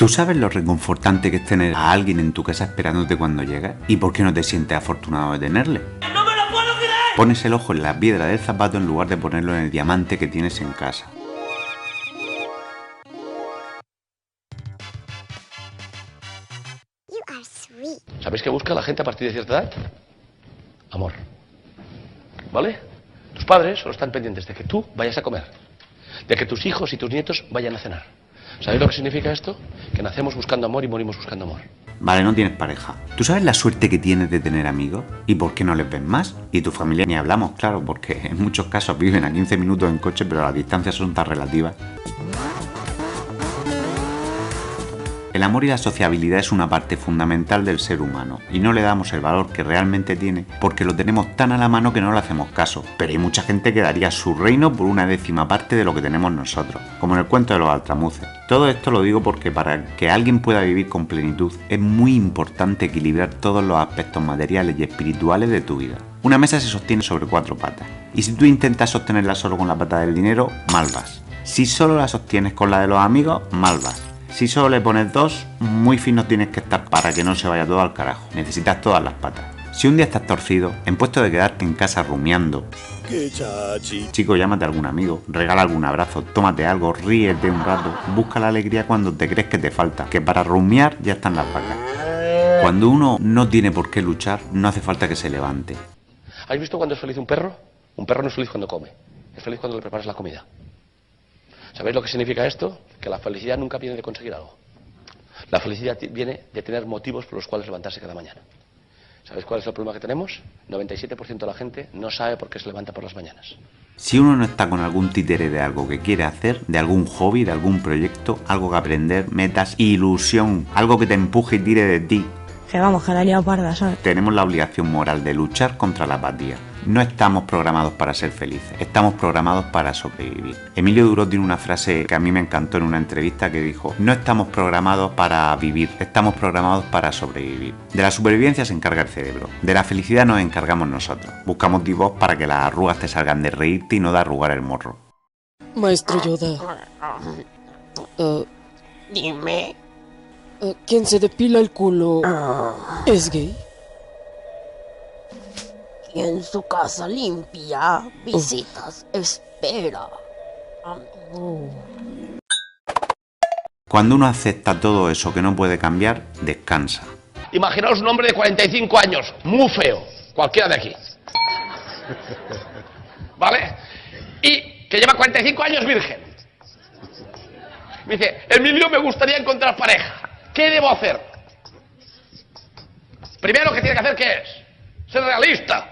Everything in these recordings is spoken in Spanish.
¿Tú sabes lo reconfortante que es tener a alguien en tu casa esperándote cuando llegas? ¿Y por qué no te sientes afortunado de tenerle? ¡No me lo puedo creer! Pones el ojo en la piedra del zapato en lugar de ponerlo en el diamante que tienes en casa. ¿Sabéis qué busca la gente a partir de cierta edad? Amor. ¿Vale? Tus padres solo están pendientes de que tú vayas a comer, de que tus hijos y tus nietos vayan a cenar. ¿Sabéis lo que significa esto? Que nacemos buscando amor y morimos buscando amor. Vale, no tienes pareja. ¿Tú sabes la suerte que tienes de tener amigos? ¿Y por qué no les ves más? Y tu familia ni hablamos, claro, porque en muchos casos viven a 15 minutos en coche, pero las distancias son tan relativas. El amor y la sociabilidad es una parte fundamental del ser humano y no le damos el valor que realmente tiene porque lo tenemos tan a la mano que no le hacemos caso. Pero hay mucha gente que daría su reino por una décima parte de lo que tenemos nosotros, como en el cuento de los altramuces. Todo esto lo digo porque para que alguien pueda vivir con plenitud es muy importante equilibrar todos los aspectos materiales y espirituales de tu vida. Una mesa se sostiene sobre 4 patas y si tú intentas sostenerla solo con la pata del dinero, mal vas. Si solo la sostienes con la de los amigos, mal vas. Si solo le pones 2, muy fino tienes que estar para que no se vaya todo al carajo. Necesitas todas las patas. Si un día estás torcido, en puesto de quedarte en casa rumiando, chico, llámate a algún amigo, regala algún abrazo, tómate algo, ríete un rato, busca la alegría cuando te crees que te falta, que para rumiar ya están las vacas. Cuando uno no tiene por qué luchar, no hace falta que se levante. ¿Habéis visto cuando es feliz un perro? Un perro no es feliz cuando come, es feliz cuando le preparas la comida. ¿Sabéis lo que significa esto? Que la felicidad nunca viene de conseguir algo. La felicidad viene de tener motivos por los cuales levantarse cada mañana. ¿Sabéis cuál es el problema que tenemos? 97% de la gente no sabe por qué se levanta por las mañanas. Si uno no está con algún títere de algo que quiere hacer, de algún hobby, de algún proyecto, algo que aprender, metas, ilusión, algo que te empuje y tire de ti, que vamos, que la he liado parda, ¿sabes? Tenemos la obligación moral de luchar contra la apatía. No estamos programados para ser felices, estamos programados para sobrevivir. Emilio Duro tiene una frase que a mí me encantó en una entrevista que dijo: no estamos programados para vivir, estamos programados para sobrevivir. De la supervivencia se encarga el cerebro, de la felicidad nos encargamos nosotros. Buscamos divos para que las arrugas te salgan de reírte y no de arrugar el morro. Maestro Yoda. Dime. ¿Quién se depila el culo es gay? Y en su casa limpia, visitas, espera. Cuando uno acepta todo eso que no puede cambiar, descansa. Imaginaos un hombre de 45 años, muy feo, cualquiera de aquí. ¿Vale? Y que lleva 45 años virgen. Me dice: Emilio, me gustaría encontrar pareja. ¿Qué debo hacer? Primero, ¿qué tiene que hacer? ¿Qué es? Ser realista.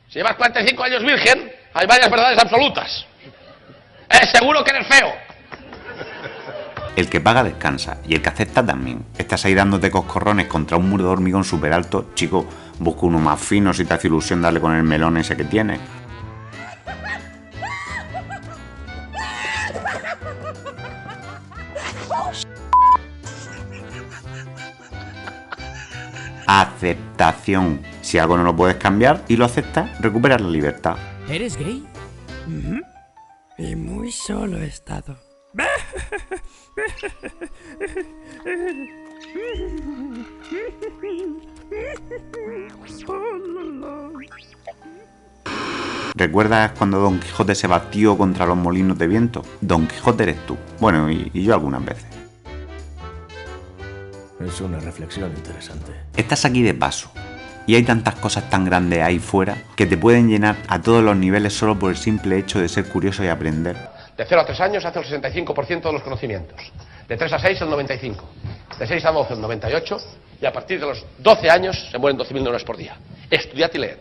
Si llevas 45 años virgen, hay varias verdades absolutas. Es seguro que eres feo. El que paga descansa y el que acepta también. Estás ahí dándote coscorrones contra un muro de hormigón súper alto. Chico, busca uno más fino si te hace ilusión darle con el melón ese que tienes. Aceptación. Si algo no lo puedes cambiar y lo aceptas, recuperas la libertad. ¿Eres gay? Y muy solo he estado. ¿Recuerdas cuando Don Quijote se batió contra los molinos de viento? Don Quijote eres tú. Bueno, y yo algunas veces. Es una reflexión interesante. Estás aquí de paso y hay tantas cosas tan grandes ahí fuera que te pueden llenar a todos los niveles solo por el simple hecho de ser curioso y aprender. De 0 a 3 años hace el 65% de los conocimientos. De 3 a 6 el 95%. De 6 a 12 el 98%. Y a partir de los 12 años se mueren 12.000 neuronas por día. Estudiad y leed.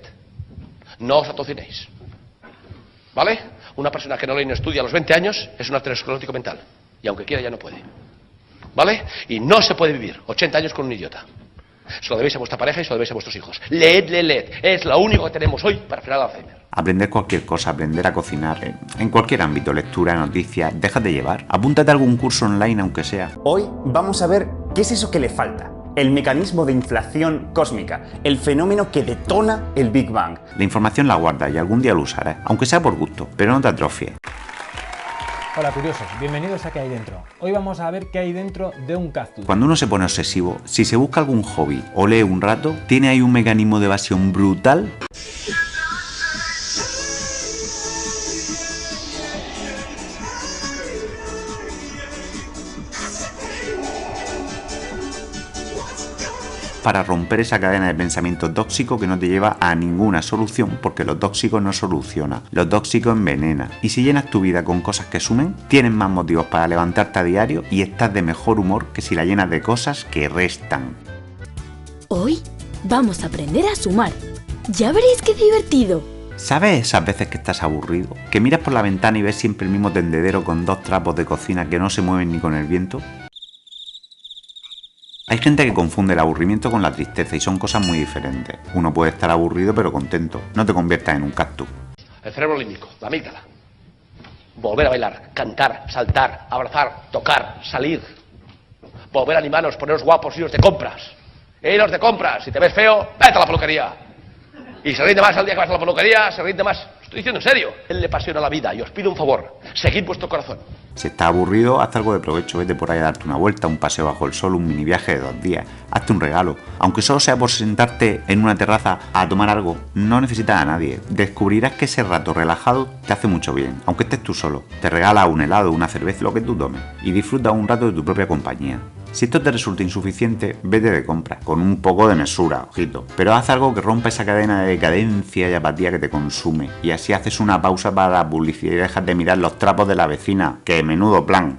No os atocinéis. ¿Vale? Una persona que no lee ni estudia a los 20 años es un aterosclerótico mental. Y aunque quiera ya no puede. ¿Vale? Y no se puede vivir 80 años con un idiota. Se lo debéis a vuestra pareja y se lo debéis a vuestros hijos. Leed. Es lo único que tenemos hoy para frenar el Alzheimer. Aprender cualquier cosa, aprender a cocinar, en cualquier ámbito, lectura, noticias, déjate llevar. Apúntate a algún curso online aunque sea. Hoy vamos a ver qué es eso que le falta. El mecanismo de inflación cósmica, el fenómeno que detona el Big Bang. La información la guardas y algún día lo usarás, aunque sea por gusto, pero no te atrofies. Hola curiosos, bienvenidos a ¿Qué hay dentro? Hoy vamos a ver qué hay dentro de un cactus. Cuando uno se pone obsesivo, si se busca algún hobby o lee un rato, tiene ahí un mecanismo de evasión brutal. Para romper esa cadena de pensamiento tóxico que no te lleva a ninguna solución, porque lo tóxico no soluciona, lo tóxico envenena. Y si llenas tu vida con cosas que sumen, tienes más motivos para levantarte a diario y estás de mejor humor que si la llenas de cosas que restan. Hoy vamos a aprender a sumar. Ya veréis qué divertido. ¿Sabes esas veces que estás aburrido? Que miras por la ventana y ves siempre el mismo tendedero con 2 trapos de cocina que no se mueven ni con el viento. Hay gente que confunde el aburrimiento con la tristeza y son cosas muy diferentes. Uno puede estar aburrido pero contento. No te conviertas en un cactus. El cerebro límbico, la amígdala. Volver a bailar, cantar, saltar, abrazar, tocar, salir. Volver a animarnos, poneros guapos, iros de compras. Iros de compras. Si te ves feo, vete a la peluquería. Y se rinde más al día que vas a la peluquería, se rinde más. Estoy diciendo en serio. Él le apasiona la vida y os pido un favor. Seguid vuestro corazón. Si estás aburrido, hazte algo de provecho. Vete por ahí a darte una vuelta, un paseo bajo el sol, un mini viaje de 2 días. Hazte un regalo. Aunque solo sea por sentarte en una terraza a tomar algo, no necesitas a nadie. Descubrirás que ese rato relajado te hace mucho bien. Aunque estés tú solo. Te regala un helado, una cerveza, lo que tú tomes. Y disfruta un rato de tu propia compañía. Si esto te resulta insuficiente, vete de compras, con un poco de mesura, ojito. Pero haz algo que rompa esa cadena de decadencia y apatía que te consume. Y así haces una pausa para la publicidad y dejas de mirar los trapos de la vecina. ¡Qué menudo plan!